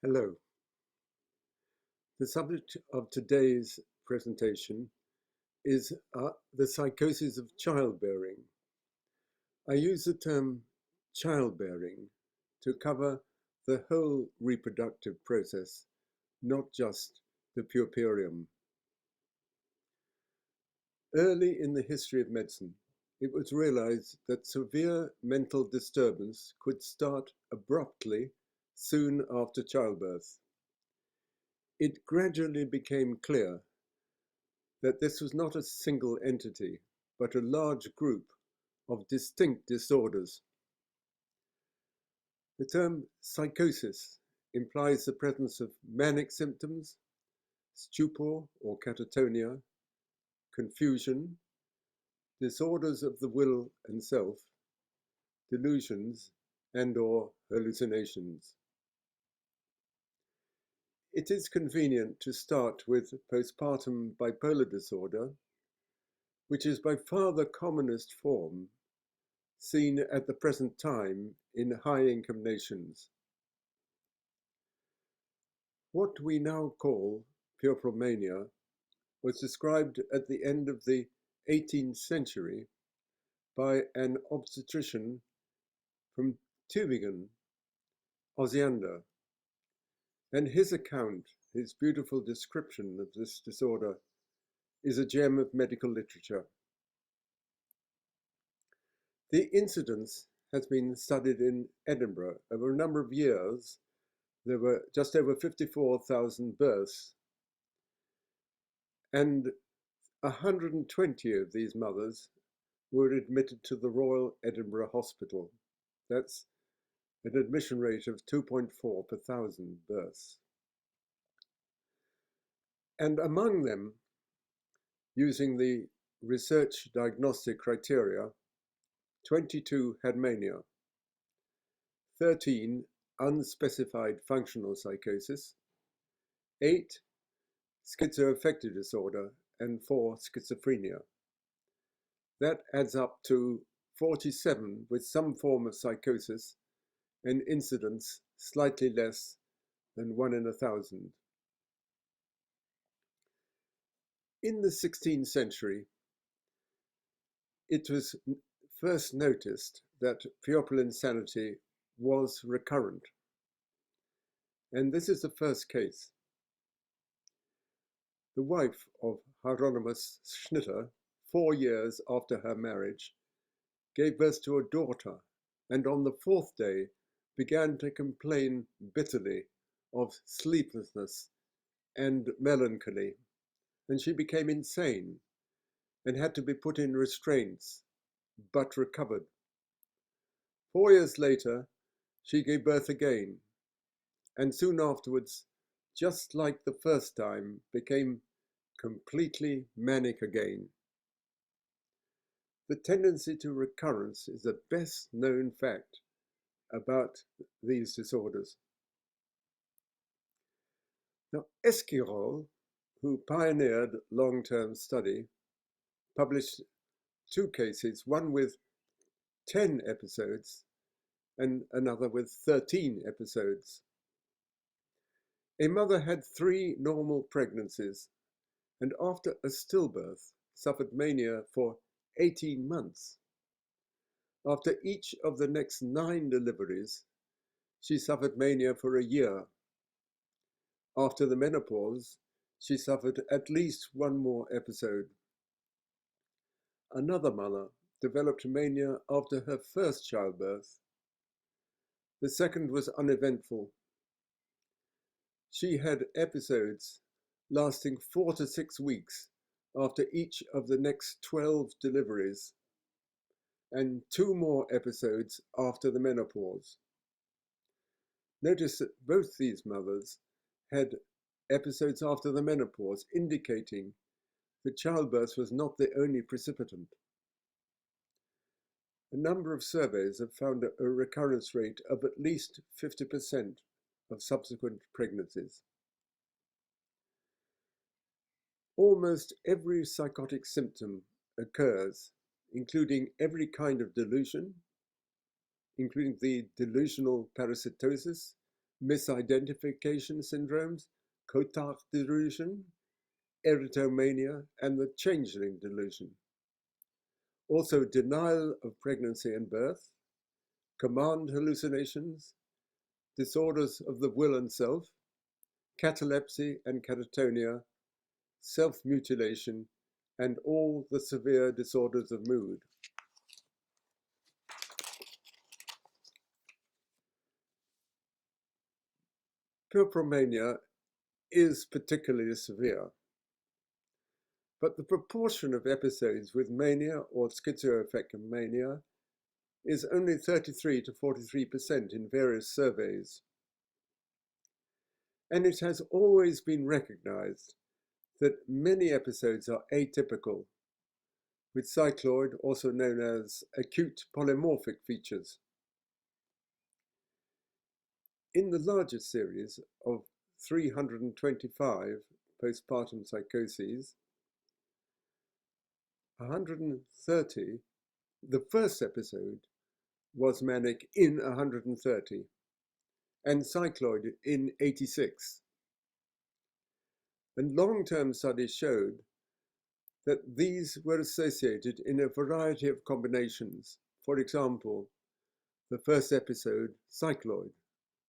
Hello. The subject of today's presentation is the psychosis of childbearing. I use the term childbearing to cover the whole reproductive process, not just the puerperium. Early in the history of medicine, it was realized that severe mental disturbance could start abruptly soon after childbirth. It gradually became clear that this was not a single entity, but a large group of distinct disorders. The term psychosis implies the presence of manic symptoms, stupor or catatonia, confusion, disorders of the will and self, delusions, and/or hallucinations. It is convenient to start with postpartum bipolar disorder, which is by far the commonest form seen at the present time in high-income nations. What we now call puerperiomania was described at the end of the 18th century by an obstetrician from Tübingen, Osiander, and his account, his beautiful description of this disorder, is a gem of medical literature. The incidence has been studied in Edinburgh over a number of years. There were just over 54,000 births, and 120 of these mothers were admitted to the Royal Edinburgh Hospital. That's an admission rate of 2.4 per thousand births. And among them, using the research diagnostic criteria, 22 had mania, 13 unspecified functional psychosis, 8 schizoaffective disorder, and 4 schizophrenia. That adds up to 47 with some form of psychosis and incidence slightly less than 1 in 1,000. In the 16th century, it was first noticed that puerperal insanity was recurrent. And this is the first case. The wife of Hieronymus Schnitter, 4 years after her marriage, gave birth to a daughter, and on the 4th day began to complain bitterly of sleeplessness and melancholy, and she became insane and had to be put in restraints, but recovered. 4 years later, she gave birth again, and soon afterwards, just like the first time, became completely manic again. The tendency to recurrence is the best known fact about these disorders. Now, Esquirol, who pioneered long-term study, published 2 cases, one with 10 episodes and another with 13 episodes. A mother had 3 normal pregnancies and after a stillbirth suffered mania for 18 months. After each of the next 9 deliveries, she suffered mania for a year. After the menopause, she suffered at least 1 more episode. Another mother developed mania after her first childbirth. The second was uneventful. She had episodes lasting 4 to 6 weeks after each of the next 12 deliveries, and 2 more episodes after the menopause. Notice that both these mothers had episodes after the menopause, indicating that childbirth was not the only precipitant. A number of surveys have found a recurrence rate of at least 50% of subsequent pregnancies. Almost every psychotic symptom occurs, including every kind of delusion, including the delusional parasitosis, misidentification syndromes, Cotard delusion, erotomania, and the changeling delusion. Also denial of pregnancy and birth, command hallucinations, disorders of the will and self, catalepsy and catatonia, self-mutilation, and all the severe disorders of mood. Puerperomania is particularly severe, but the proportion of episodes with mania or schizoaffective mania is only 33 to 43% in various surveys. And it has always been recognized that many episodes are atypical, with cycloid, also known as acute polymorphic features. In the larger series of 325 postpartum psychoses, 130, the first episode was manic in 130 and cycloid in 86. And long-term studies showed that these were associated in a variety of combinations. For example, the first episode, cycloid,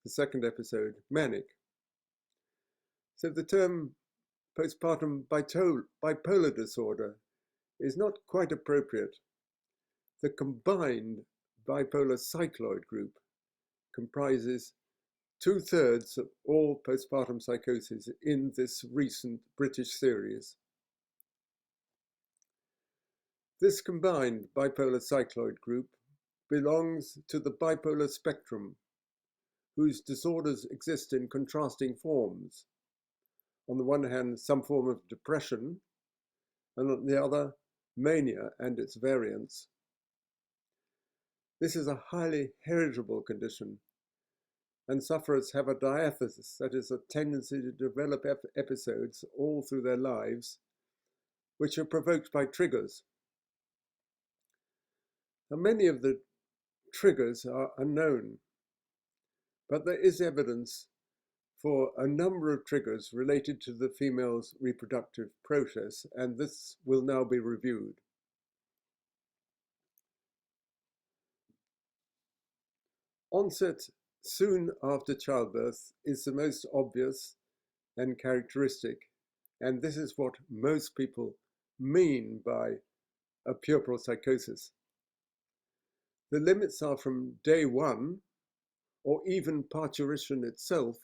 the second episode, manic. So the term postpartum bipolar disorder is not quite appropriate. The combined bipolar cycloid group comprises 2/3 of all postpartum psychosis in this recent British series. This combined bipolar cycloid group belongs to the bipolar spectrum, whose disorders exist in contrasting forms. On the one hand, some form of depression, and on the other, mania and its variants. This is a highly heritable condition, and sufferers have a diathesis, that is, a tendency to develop episodes all through their lives, which are provoked by triggers. Now, many of the triggers are unknown, but there is evidence for a number of triggers related to the female's reproductive process, and this will now be reviewed. Onset soon after childbirth is the most obvious and characteristic, and this is what most people mean by a puerperal psychosis. The limits are from day 1, or even parturition itself,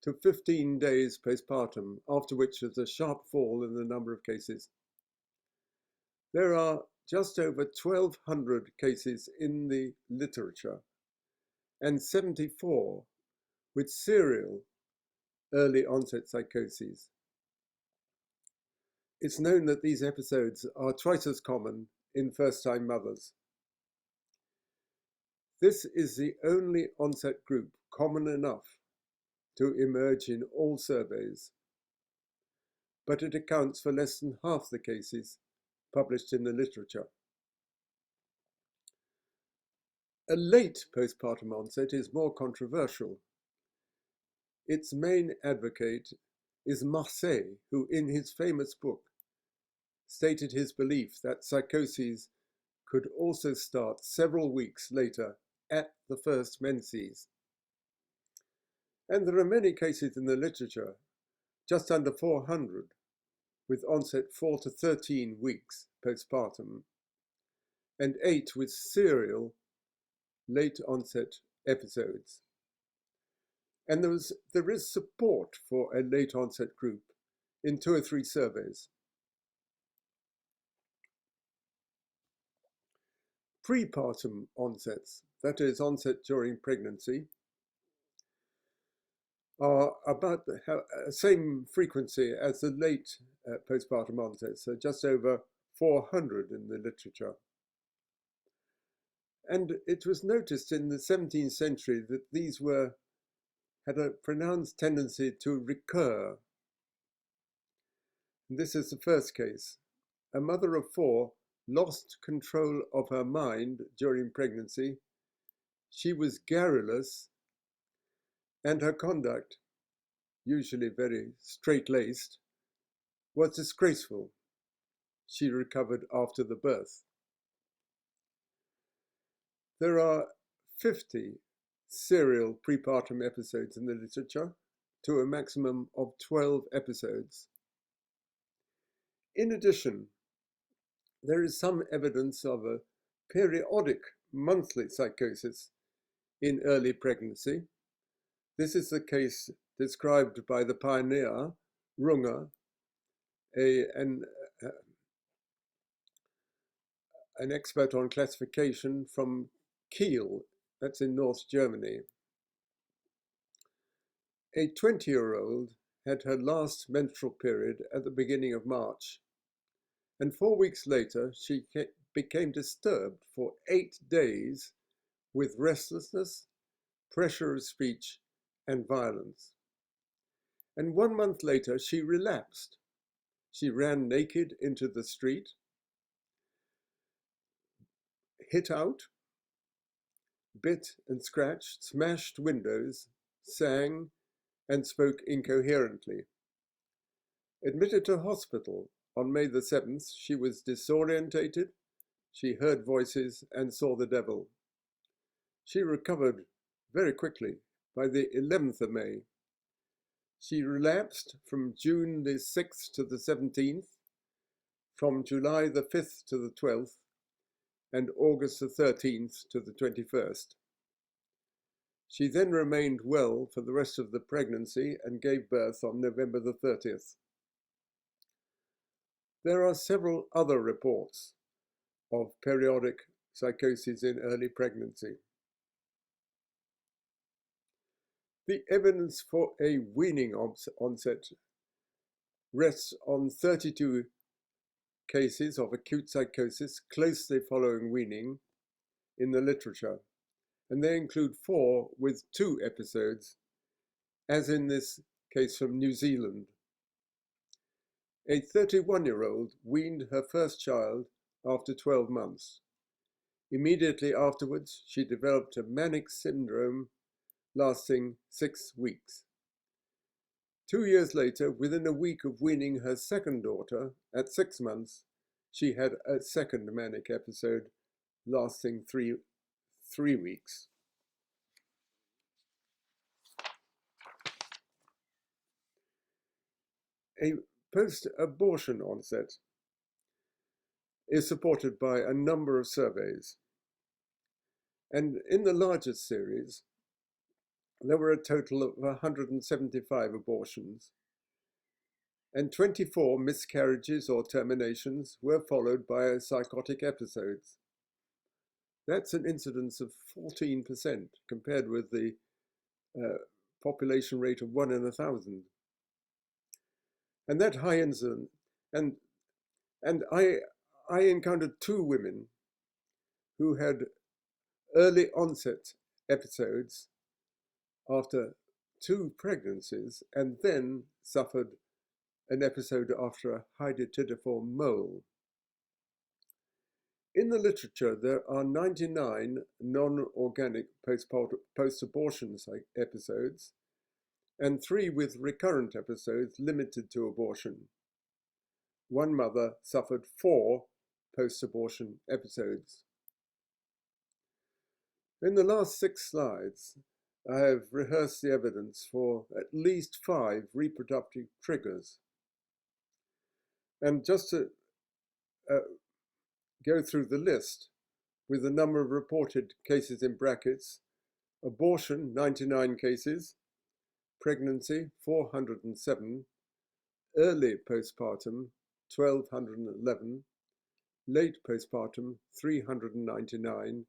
to 15 days postpartum, after which there's a sharp fall in the number of cases. There are just over 1,200 cases in the literature, and 74 with serial early onset psychoses. It's known that these episodes are twice as common in first-time mothers. This is the only onset group common enough to emerge in all surveys, but it accounts for less than half the cases published in the literature. A late postpartum onset is more controversial. Its main advocate is Marseille, who in his famous book stated his belief that psychoses could also start several weeks later at the first menses. And there are many cases in the literature, just under 400, with onset 4 to 13 weeks postpartum, and 8 with serial late onset episodes. And there is support for a late onset group in 2 or 3 surveys. Prepartum onsets, that is onset during pregnancy, are about the same frequency as the late postpartum onsets, so just over 400 in the literature. And it was noticed in the 17th century that these had a pronounced tendency to recur. And this is the first case. A mother of 4 lost control of her mind during pregnancy. She was garrulous, and her conduct, usually very straight-laced, was disgraceful. She recovered after the birth. There are 50 serial prepartum episodes in the literature, to a maximum of 12 episodes. In addition, there is some evidence of a periodic monthly psychosis in early pregnancy. This is the case described by the pioneer, Runge, an expert on classification from Kiel, that's in North Germany. A 20-year-old had her last menstrual period at the beginning of March, and 4 weeks later she became disturbed for 8 days with restlessness, pressure of speech, and violence. And 1 month later she relapsed. She ran naked into the street, hit out, bit and scratched, smashed windows, sang, and spoke incoherently. Admitted to hospital on May the 7th, she was disorientated, she heard voices and saw the devil. She recovered very quickly by the 11th of May. She relapsed from June the 6th to the 17th, from July the 5th to the 12th, and August the 13th to the 21st. She then remained well for the rest of the pregnancy and gave birth on November the 30th. There are several other reports of periodic psychosis in early pregnancy. The evidence for a weaning onset rests on 32 cases of acute psychosis closely following weaning in the literature, and they include 4 with 2 episodes, as in this case from New Zealand. A 31-year-old weaned her first child after 12 months. Immediately afterwards, she developed a manic syndrome lasting 6 weeks. 2 years later, within a week of weaning her second daughter, at 6 months, she had a second manic episode lasting three weeks. A post-abortion onset is supported by a number of surveys. And in the largest series, there were a total of 175 abortions, and 24 miscarriages or terminations were followed by psychotic episodes. That's an incidence of 14% compared with the population rate of 1 in 1,000. And that high incidence, and I encountered 2 women who had early onset episodes after 2 pregnancies and then suffered an episode after a hydatidiform mole. In the literature, there are 99 non-organic post-abortion episodes and 3 with recurrent episodes limited to abortion. 1 mother suffered 4 post-abortion episodes. In the last 6 slides, I have rehearsed the evidence for at least 5 reproductive triggers. And just to go through the list with the number of reported cases in brackets: abortion, 99 cases, pregnancy, 407, early postpartum, 1,211, late postpartum, 399,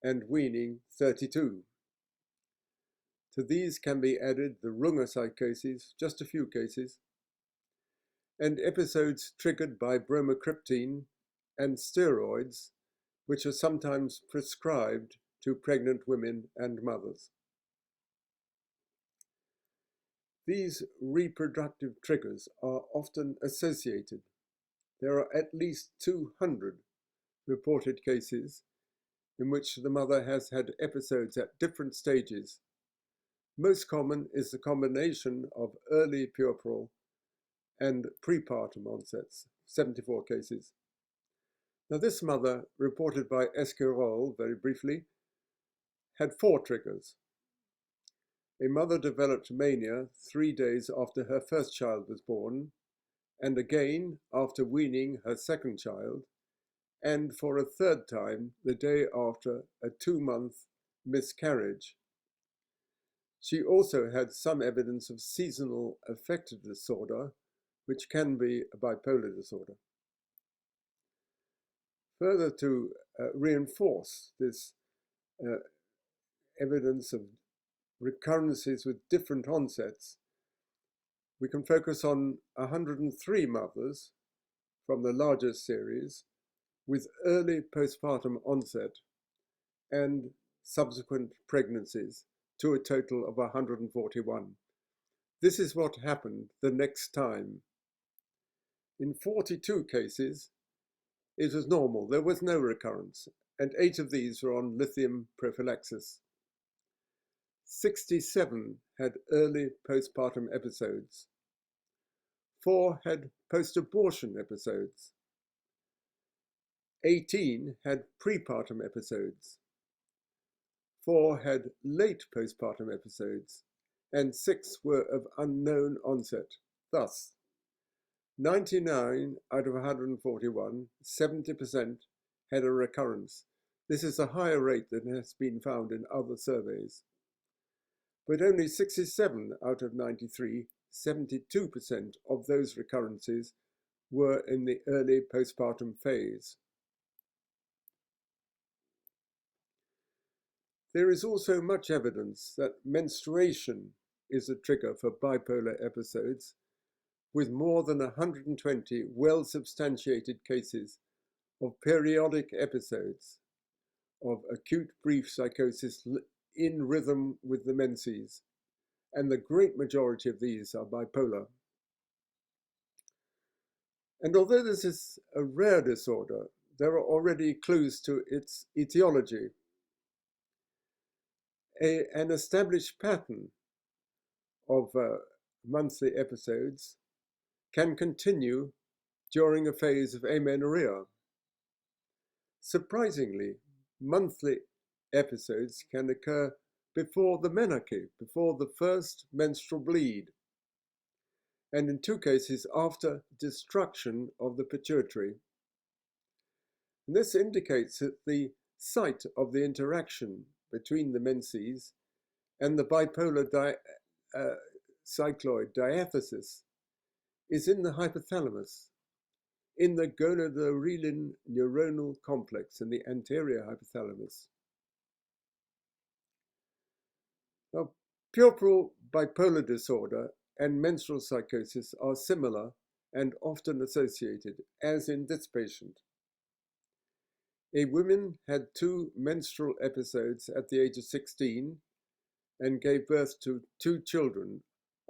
and weaning, 32. To these can be added the Runge psychoses, just a few cases, and episodes triggered by bromocriptine and steroids, which are sometimes prescribed to pregnant women and mothers. These reproductive triggers are often associated. There are at least 200 reported cases in which the mother has had episodes at different stages, Most common is the combination of early puerperal and prepartum onsets, 74 cases. Now this mother, reported by Esquirol very briefly, had 4 triggers. A mother developed mania 3 days after her first child was born, and again after weaning her second child, and for a third time the day after a 2-month miscarriage. She also had some evidence of seasonal affective disorder, which can be a bipolar disorder. Further to reinforce this evidence of recurrences with different onsets, we can focus on 103 mothers from the largest series with early postpartum onset and subsequent pregnancies, to a total of 141. This is what happened the next time. In 42 cases, it was normal. There was no recurrence, and 8 of these were on lithium prophylaxis. 67 had early postpartum episodes. 4 had post-abortion episodes. 18 had prepartum episodes. 4 had late postpartum episodes, and 6 were of unknown onset. Thus, 99 out of 141, 70%, had a recurrence. This is a higher rate than has been found in other surveys. But only 67 out of 93, 72% of those recurrences were in the early postpartum phase. There is also much evidence that menstruation is a trigger for bipolar episodes, with more than 120 well-substantiated cases of periodic episodes of acute brief psychosis in rhythm with the menses, and the great majority of these are bipolar. And although this is a rare disorder, there are already clues to its etiology. An established pattern of monthly episodes can continue during a phase of amenorrhea. Surprisingly, monthly episodes can occur before the menarche, before the first menstrual bleed, and in 2 cases after destruction of the pituitary. And this indicates that the site of the interaction between the menses and the bipolar cycloid diaphysis is in the hypothalamus, in the gonadotropin neuronal complex in the anterior hypothalamus. Now, puerperal bipolar disorder and menstrual psychosis are similar and often associated, as in this patient. A woman had 2 menstrual episodes at the age of 16 and gave birth to 2 children.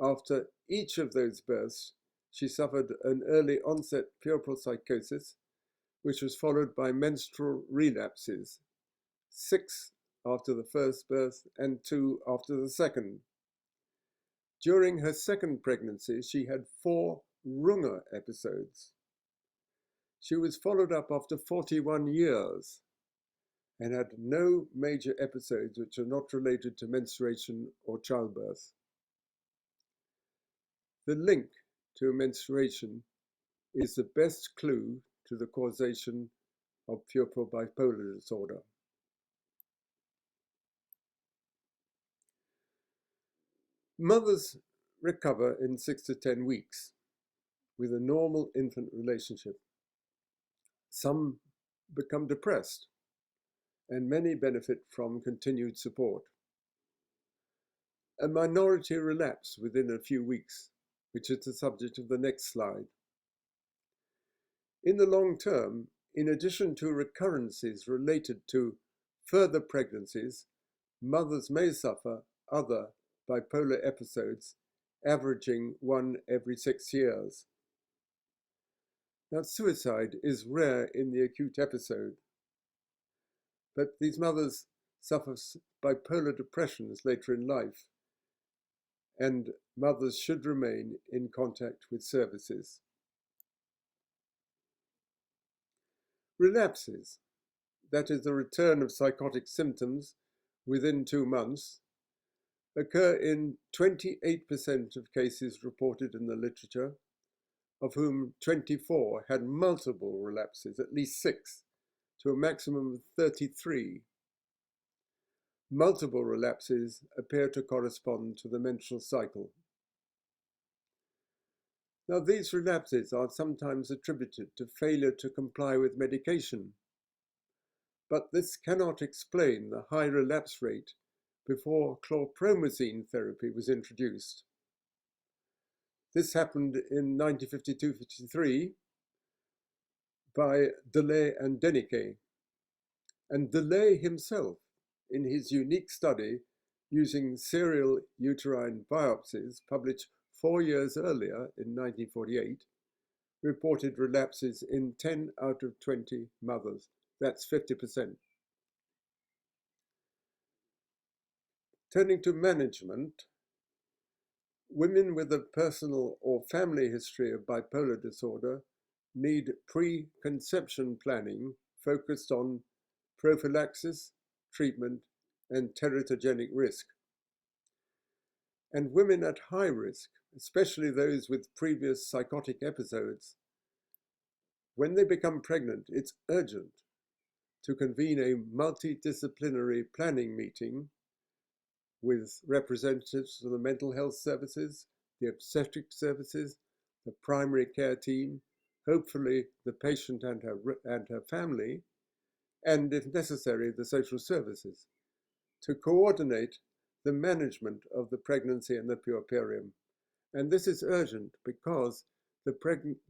After each of those births, she suffered an early onset puerperal psychosis, which was followed by menstrual relapses, 6 after the first birth and 2 after the second. During her second pregnancy, she had 4 Runge episodes. She was followed up after 41 years and had no major episodes which are not related to menstruation or childbirth. The link to menstruation is the best clue to the causation of puerperal bipolar disorder. Mothers recover in 6 to 10 weeks with a normal infant relationship. Some become depressed, and many benefit from continued support. A minority relapse within a few weeks, which is the subject of the next slide. In the long term, in addition to recurrences related to further pregnancies, mothers may suffer other bipolar episodes, averaging 1 every 6 years. Now, suicide is rare in the acute episode, but these mothers suffer bipolar depressions later in life, and mothers should remain in contact with services. Relapses, that is the return of psychotic symptoms within 2 months, occur in 28% of cases reported in the literature, of whom 24 had multiple relapses, at least 6, to a maximum of 33. Multiple relapses appear to correspond to the menstrual cycle. Now, these relapses are sometimes attributed to failure to comply with medication, but this cannot explain the high relapse rate before chlorpromazine therapy was introduced. This happened in 1952-53 by Delay and Deniquet. And Delay himself, in his unique study using serial uterine biopsies published 4 years earlier in 1948, reported relapses in 10 out of 20 mothers. That's 50%. Turning to management, women with a personal or family history of bipolar disorder need preconception planning focused on prophylaxis, treatment, and teratogenic risk. And women at high risk, especially those with previous psychotic episodes, when they become pregnant, it's urgent to convene a multidisciplinary planning meeting with representatives of the mental health services, the obstetric services, the primary care team, hopefully the patient and her family, and if necessary, the social services, to coordinate the management of the pregnancy and the puerperium. And this is urgent because the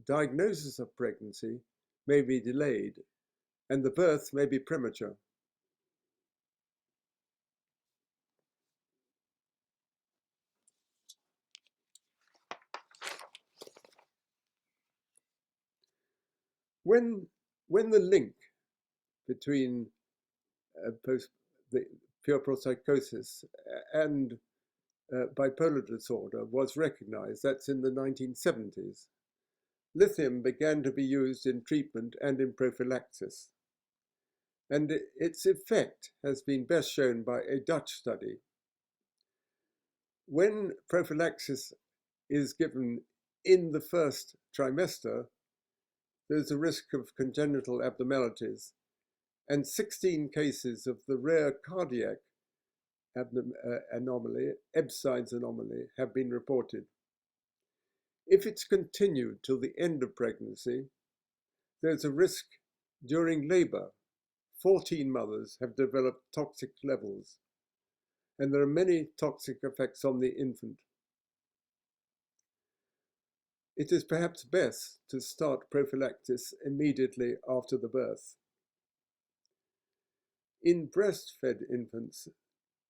diagnosis of pregnancy may be delayed and the birth may be premature. When the link between the puerperal psychosis and bipolar disorder was recognized, that's in the 1970s, lithium began to be used in treatment and in prophylaxis. And its effect has been best shown by a Dutch study. When prophylaxis is given in the first trimester, there's a risk of congenital abnormalities, and 16 cases of the rare cardiac anomaly, Ebstein's anomaly, have been reported. If it's continued till the end of pregnancy, there's a risk during labor. 14 mothers have developed toxic levels, and there are many toxic effects on the infant. It is perhaps best to start prophylaxis immediately after the birth. In breastfed infants,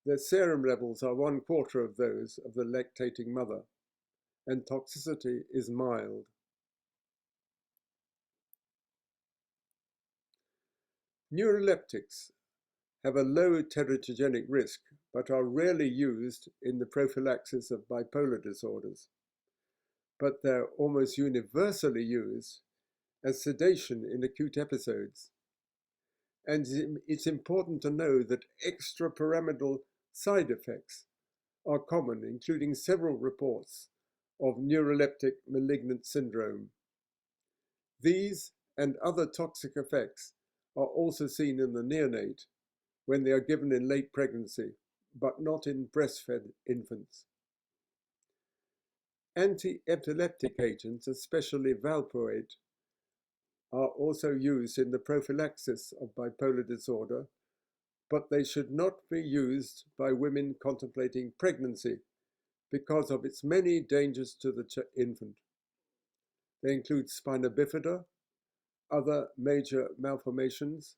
their serum levels are 1/4 of those of the lactating mother, and toxicity is mild. Neuroleptics have a low teratogenic risk, but are rarely used in the prophylaxis of bipolar disorders. But they're almost universally used as sedation in acute episodes. And it's important to know that extrapyramidal side effects are common, including several reports of neuroleptic malignant syndrome. These and other toxic effects are also seen in the neonate when they are given in late pregnancy, but not in breastfed infants. Anti-epileptic agents, especially valproate, are also used in the prophylaxis of bipolar disorder, but they should not be used by women contemplating pregnancy because of its many dangers to the infant. They include spina bifida, other major malformations,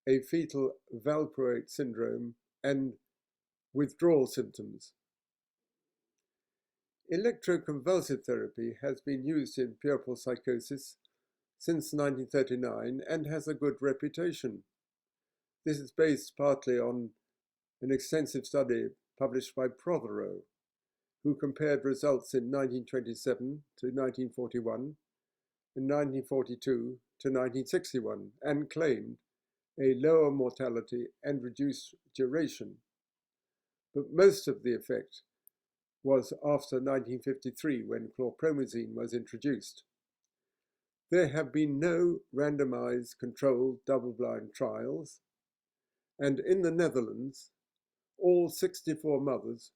a fetal valproate syndrome, and withdrawal symptoms. Electroconvulsive therapy has been used in puerperal psychosis since 1939 and has a good reputation. This is based partly on an extensive study published by Prof, who compared results in 1927 to 1941 and 1942 to 1961 and claimed a lower mortality and reduced duration. But most of the effect was after 1953 when chlorpromazine was introduced. There have been no randomized controlled double-blind trials, and in the Netherlands, all 64 mothers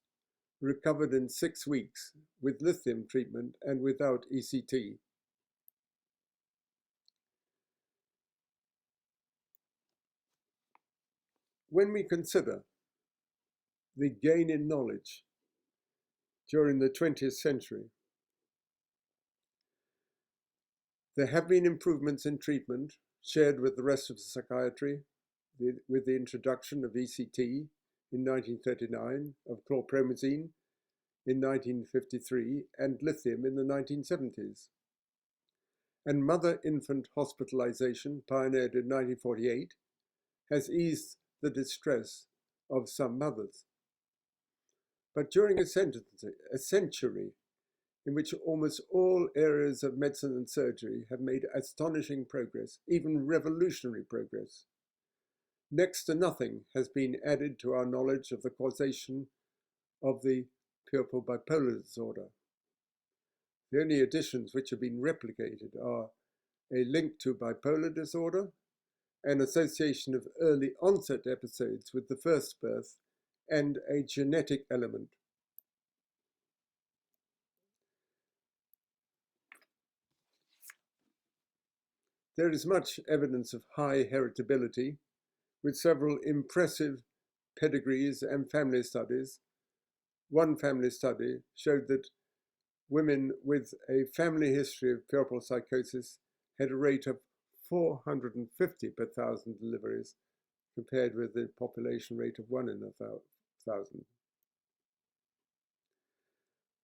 recovered in 6 weeks with lithium treatment and without ECT. When we consider the gain in knowledge during the 20th century, there have been improvements in treatment shared with the rest of psychiatry with the introduction of ECT in 1939, of chlorpromazine in 1953, and lithium in the 1970s. And mother-infant hospitalization, pioneered in 1948, has eased the distress of some mothers. But during a century in which almost all areas of medicine and surgery have made astonishing progress, even revolutionary progress, next to nothing has been added to our knowledge of the causation of the puerperal bipolar disorder. The only additions which have been replicated are a link to bipolar disorder, an association of early onset episodes with the first birth, and a genetic element. There is much evidence of high heritability, with several impressive pedigrees and family studies. One family study showed that women with a family history of puerperal psychosis had a rate of 450 per 1,000 deliveries, compared with the population rate of 1 in 1,000.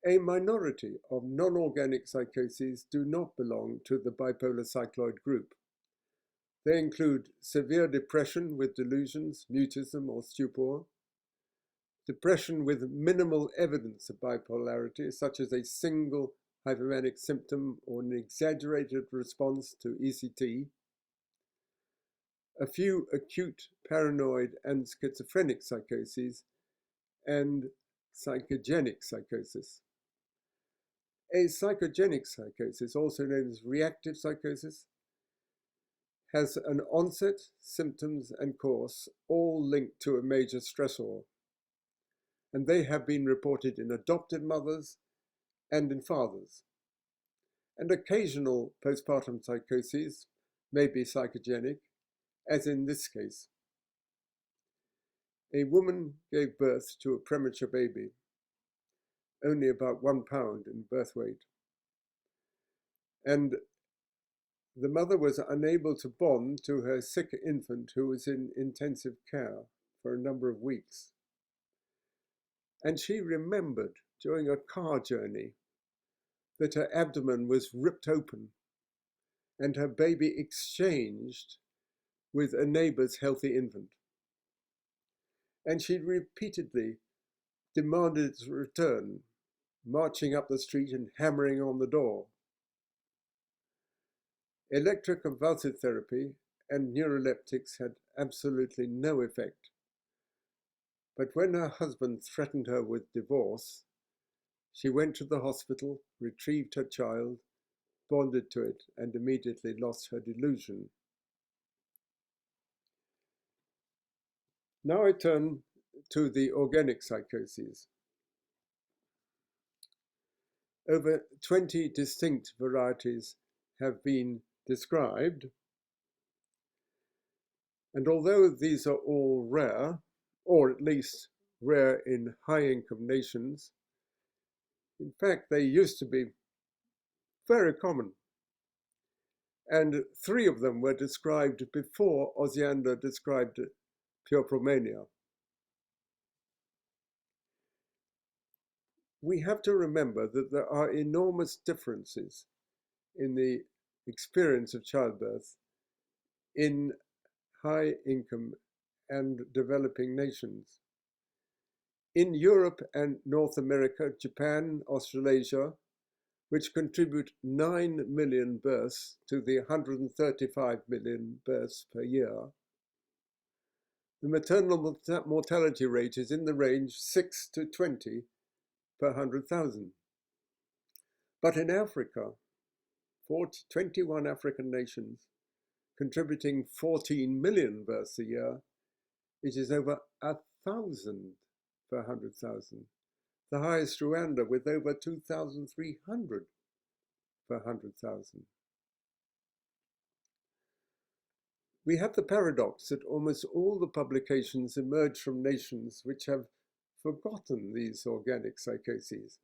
A minority of non-organic psychoses do not belong to the bipolar cycloid group. They include severe depression with delusions, mutism, or stupor, depression with minimal evidence of bipolarity, such as a single hypomanic symptom or an exaggerated response to ECT, a few acute paranoid and schizophrenic psychoses, and psychogenic psychosis. A psychogenic psychosis, also known as reactive psychosis, has an onset, symptoms, and course all linked to a major stressor, and they have been reported in adopted mothers and in fathers. And occasional postpartum psychoses may be psychogenic, as in this case. A woman gave birth to a premature baby, only about 1 pound in birth weight, and the mother was unable to bond to her sick infant who was in intensive care for a number of weeks. And she remembered during a car journey that her abdomen was ripped open and her baby exchanged with a neighbor's healthy infant. And she repeatedly demanded its return, marching up the street and hammering on the door. Electroconvulsive therapy and neuroleptics had absolutely no effect. But when her husband threatened her with divorce, she went to the hospital, retrieved her child, bonded to it, and immediately lost her delusion. Now I turn to the organic psychoses. Over 20 distinct varieties have been described, and although these are all rare, or at least rare in high-income nations, in fact they used to be very common. And 3 of them were described before Osiander described puerperal mania. We have to remember that there are enormous differences in the experience of childbirth in high income and developing nations. In Europe and North America, Japan, Australasia, which contribute 9 million births to the 135 million births per year, the maternal mortality rate is in the range 6 to 20 per 100,000. But in Africa, 21 African nations, contributing 14 million births a year, it is over 1,000 per 100,000. The highest Rwanda with over 2,300 per 100,000. We have the paradox that almost all the publications emerge from nations which have forgotten these organic psychoses.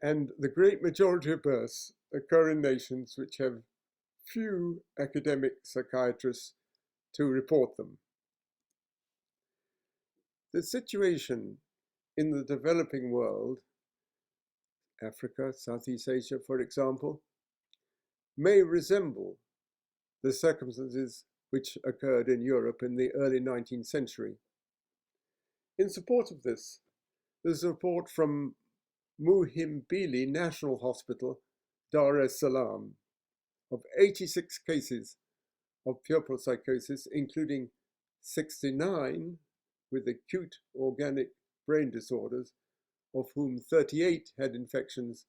And the great majority of births occur in nations which have few academic psychiatrists to report them. The situation in the developing world, Africa, Southeast Asia, for example, may resemble the circumstances which occurred in Europe in the early 19th century. In support of this, there's a report from Muhimbili National Hospital, Dar es Salaam, of 86 cases of puerperal psychosis, including 69 with acute organic brain disorders, of whom 38 had infections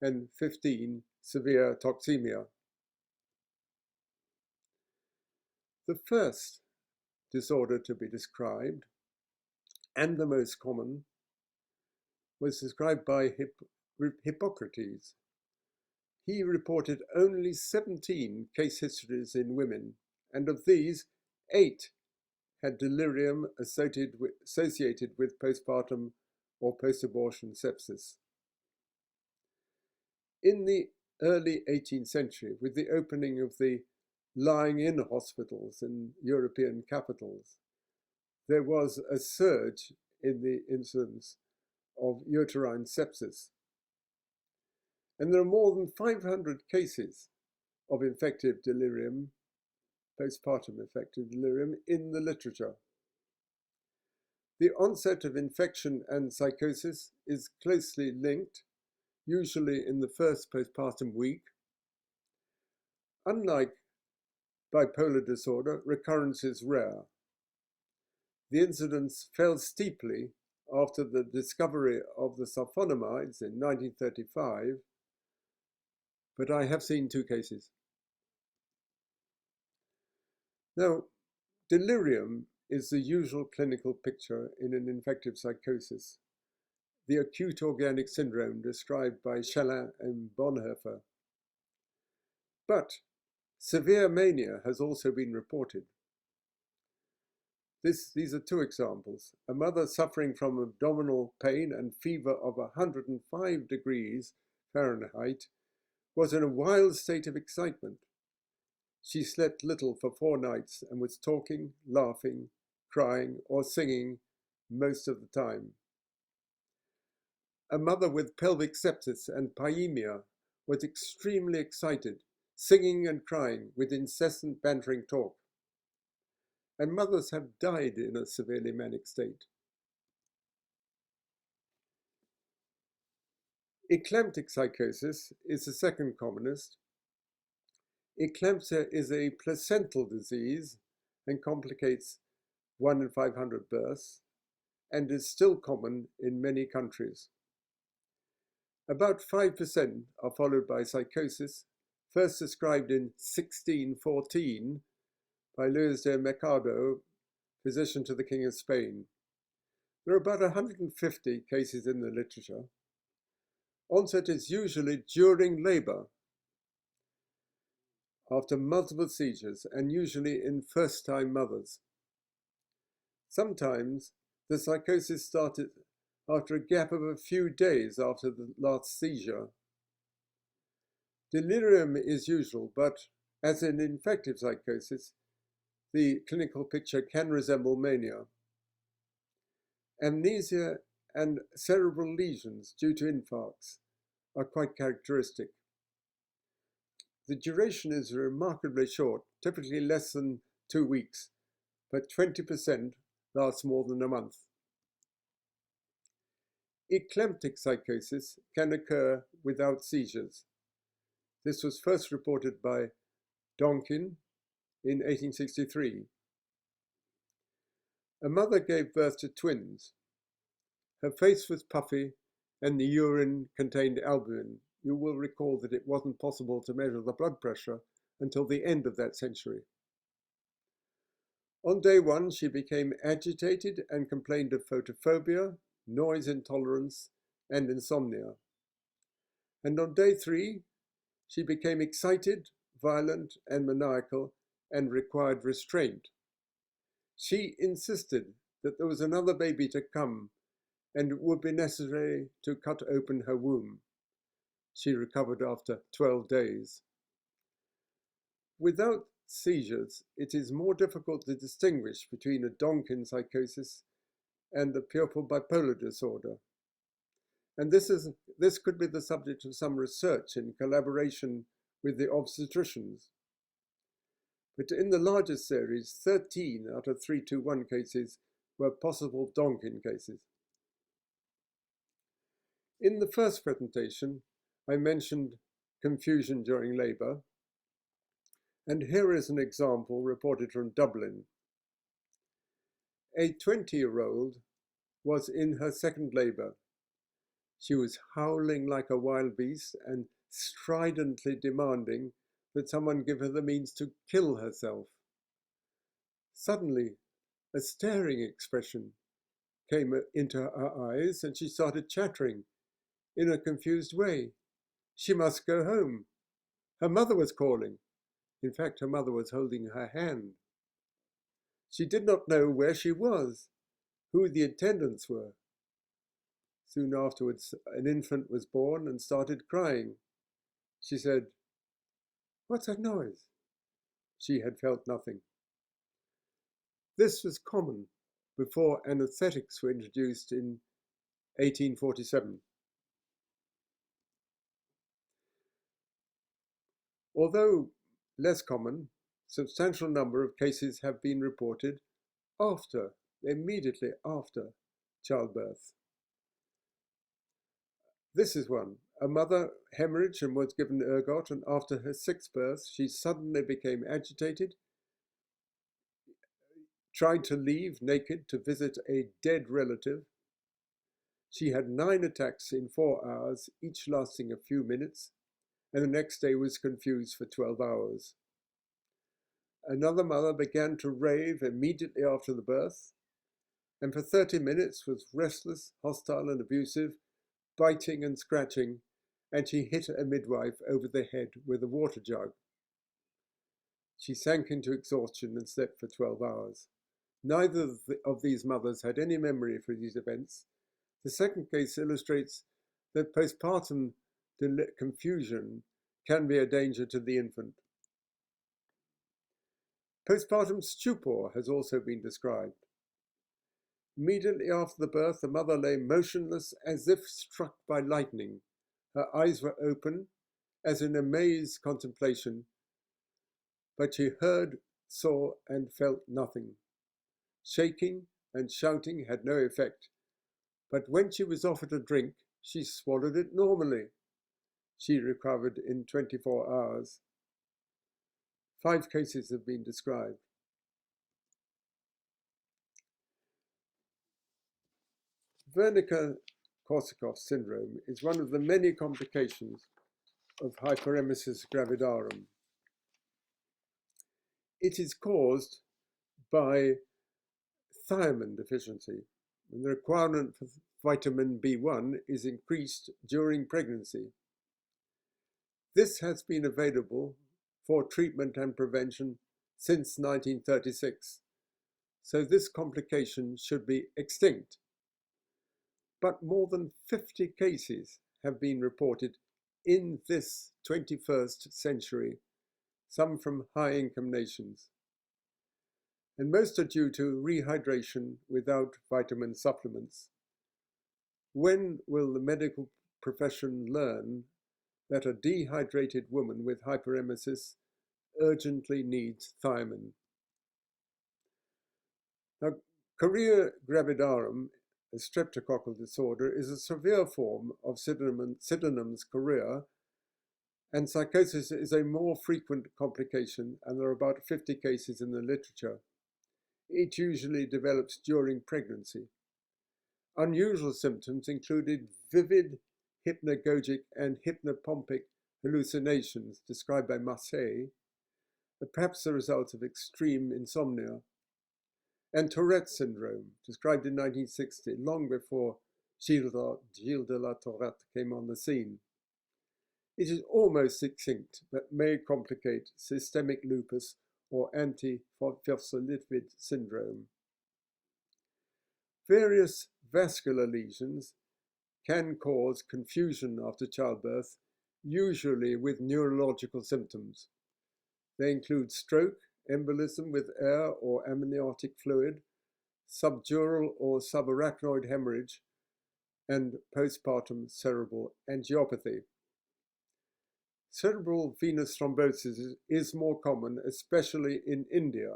and 15 severe toxemia. The first disorder to be described, and the most common, was described by Hippocrates. He reported only 17 case histories in women, and of these, 8 had delirium associated with postpartum or post-abortion sepsis. In the early 18th century, with the opening of the lying-in hospitals in European capitals, there was a surge in the incidence of uterine sepsis. And there are more than 500 cases of infective delirium, postpartum infective delirium, in the literature. The onset of infection and psychosis is closely linked, usually in the first postpartum week. Unlike bipolar disorder, recurrence is rare. The incidence fell steeply after the discovery of the sulfonamides in 1935, but I have seen 2 cases. Now, delirium is the usual clinical picture in an infective psychosis, the acute organic syndrome described by Chalin and Bonhoeffer. But severe mania has also been reported. These are 2 examples. A mother suffering from abdominal pain and fever of 105 degrees Fahrenheit was in a wild state of excitement. She slept little for 4 nights and was talking, laughing, crying, or singing most of the time. A mother with pelvic sepsis and pyemia was extremely excited, singing and crying with incessant bantering talk. And mothers have died in a severely manic state. Eclamptic psychosis is the second commonest. Eclampsia is a placental disease and complicates 1 in 500 births and is still common in many countries. About 5% are followed by psychosis, first described in 1614 by Luis de Mercado, physician to the King of Spain. There are about 150 cases in the literature. Onset is usually during labor, after multiple seizures, and usually in first-time mothers. Sometimes the psychosis started after a gap of a few days after the last seizure. Delirium is usual, but as in infective psychosis, the clinical picture can resemble mania. Amnesia and cerebral lesions due to infarcts are quite characteristic. The duration is remarkably short, typically less than 2 weeks, but 20% lasts more than a month. Eclamptic psychosis can occur without seizures. This was first reported by Doğum in 1863. A mother gave birth to twins. Her face was puffy and the urine contained albumin. You will recall that it wasn't possible to measure the blood pressure until the end of that century. On day 1, she became agitated and complained of photophobia, noise intolerance, and insomnia. And on day 3, she became excited, violent, and maniacal and required restraint. She insisted that there was another baby to come and it would be necessary to cut open her womb. She recovered after 12 days. Without seizures, it is more difficult to distinguish between a Doğum psychosis and a puerperal bipolar disorder. And this could be the subject of some research in collaboration with the obstetricians. But in the larger series, 13 out of 321 cases were possible Doğum cases. In the first presentation, I mentioned confusion during labour, and here is an example reported from Dublin. A 20-year-old was in her second labour. She was howling like a wild beast and stridently demanding that someone give her the means to kill herself. Suddenly, a staring expression came into her eyes and she started chattering in a confused way. She must go home. Her mother was calling. In fact, her mother was holding her hand. She did not know where she was, who the attendants were. Soon afterwards, an infant was born and started crying. She said, "What's that noise?" She had felt nothing. This was common before anesthetics were introduced in 1847. Although less common, substantial number of cases have been reported immediately after childbirth. This is one. A mother hemorrhaged and was given ergot, and after her 6th birth, she suddenly became agitated, tried to leave naked to visit a dead relative. She had 9 attacks in 4 hours, each lasting a few minutes, and the next day was confused for 12 hours. Another mother began to rave immediately after the birth, and for 30 minutes was restless, hostile, and abusive, biting and scratching, and she hit a midwife over the head with a water jug. She sank into exhaustion and slept for 12 hours. Neither of these mothers had any memory for these events. The second case illustrates that postpartum confusion can be a danger to the infant. Postpartum stupor has also been described. Immediately after the birth, the mother lay motionless as if struck by lightning. Her eyes were open, as in amazed contemplation, but she heard, saw, and felt nothing. Shaking and shouting had no effect, but when she was offered a drink, she swallowed it normally. She recovered in 24 hours. 5 cases have been described. Wernicke-Korsakoff syndrome is one of the many complications of hyperemesis gravidarum. It is caused by thiamine deficiency, and the requirement for vitamin B1 is increased during pregnancy. This has been available for treatment and prevention since 1936, so this complication should be extinct. But more than 50 cases have been reported in this 21st century, some from high-income nations. And most are due to rehydration without vitamin supplements. When will the medical profession learn that a dehydrated woman with hyperemesis urgently needs thiamine? Now, chorea gravidarum, a streptococcal disorder, is a severe form of Sydenham's chorea, and psychosis is a more frequent complication, and there are about 50 cases in the literature. It usually develops during pregnancy. Unusual symptoms included vivid hypnagogic and hypnopompic hallucinations described by Marseille, perhaps the result of extreme insomnia, and Tourette's syndrome, described in 1960, long before Gilles de la Tourette came on the scene. It is almost extinct, but may complicate systemic lupus or antiphospholipid syndrome. Various vascular lesions can cause confusion after childbirth, usually with neurological symptoms. They include stroke, embolism with air or amniotic fluid, subdural or subarachnoid hemorrhage, and postpartum cerebral angiopathy. Cerebral venous thrombosis is more common, especially in India,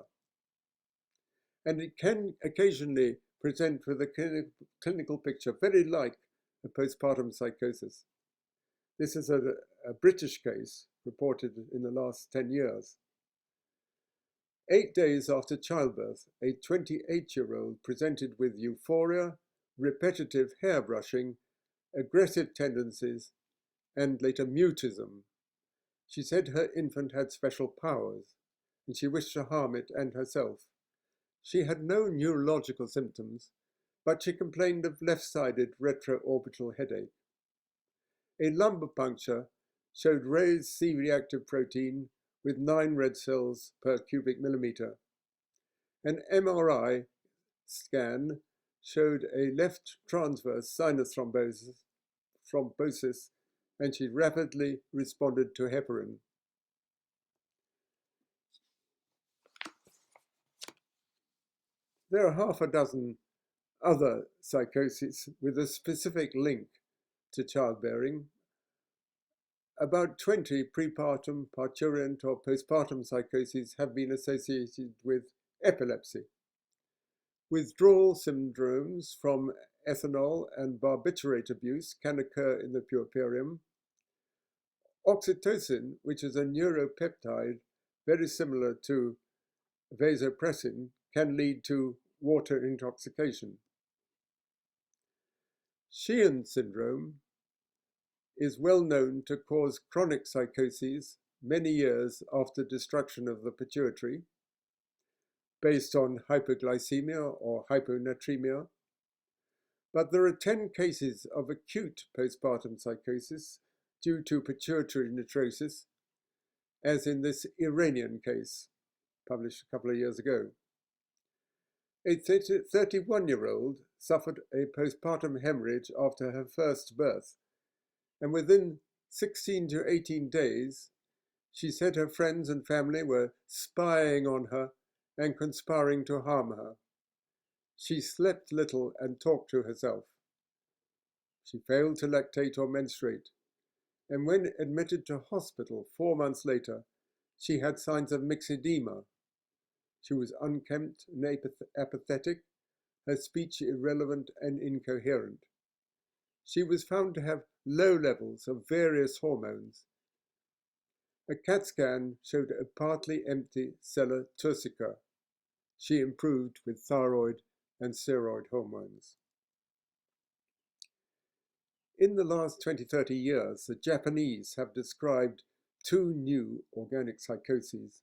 and it can occasionally present with a clinical picture very like a postpartum psychosis. This is a British case reported in the last 10 years. 8 days after childbirth, a 28-year-old presented with euphoria, repetitive hair brushing, aggressive tendencies, and later mutism. She said her infant had special powers, and she wished to harm it and herself. She had no neurological symptoms, but she complained of left-sided retroorbital headache. A lumbar puncture showed raised C-reactive protein with 9 red cells per cubic millimeter. An MRI scan showed a left transverse sinus thrombosis, and she rapidly responded to heparin. There are half a dozen other psychoses with a specific link to childbearing. About 20 prepartum, parturient, or postpartum psychoses have been associated with epilepsy. Withdrawal syndromes from ethanol and barbiturate abuse can occur in the puerperium. Oxytocin, which is a neuropeptide very similar to vasopressin, can lead to water intoxication. Sheehan syndrome is well known to cause chronic psychoses many years after destruction of the pituitary, based on hypoglycemia or hyponatremia. But there are 10 cases of acute postpartum psychosis due to pituitary necrosis, as in this Iranian case, published a couple of years ago. A 31-year-old suffered a postpartum hemorrhage after her first birth, and within 16 to 18 days, she said her friends and family were spying on her and conspiring to harm her. She slept little and talked to herself. She failed to lactate or menstruate, and when admitted to hospital 4 months later, she had signs of myxedema. She was unkempt and apathetic, her speech irrelevant and incoherent. She was found to have low levels of various hormones. A CAT scan showed a partly empty sella turcica. She improved with thyroid and steroid hormones. In the last 20-30 years, the Japanese have described 2 new organic psychoses.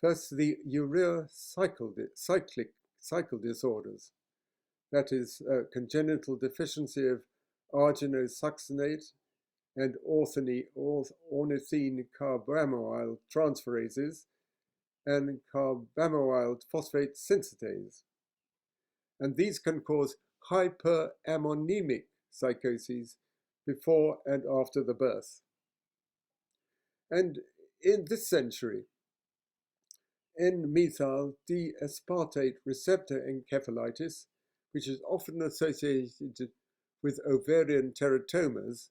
First, the urea cycle disorders, that is, congenital deficiency of arginosuccinate and ornithine carbamyl transferases and carbamyl phosphate synthetase. And these can cause hyperammonemic psychoses before and after the birth. And in this century, N-methyl D-aspartate receptor encephalitis, which is often associated with ovarian teratomas,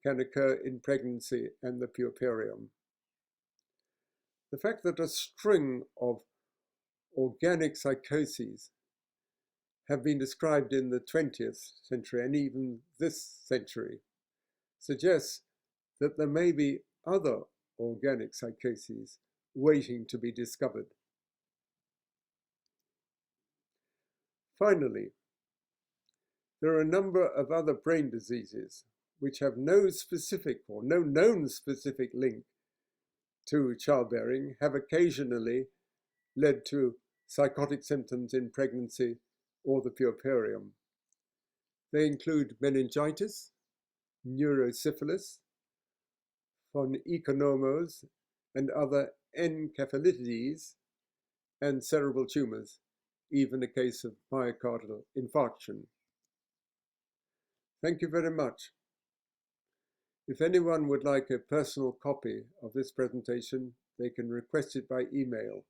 can occur in pregnancy and the puerperium. The fact that a string of organic psychoses have been described in the 20th century and even this century suggests that there may be other organic psychoses waiting to be discovered. Finally, there are a number of other brain diseases which have no specific or no known specific link to childbearing, have occasionally led to psychotic symptoms in pregnancy or the puerperium. They include meningitis, neurosyphilis, von Economos and other encephalitides, and cerebral tumors, even a case of myocardial infarction. Thank you very much. If anyone would like a personal copy of this presentation, they can request it by email.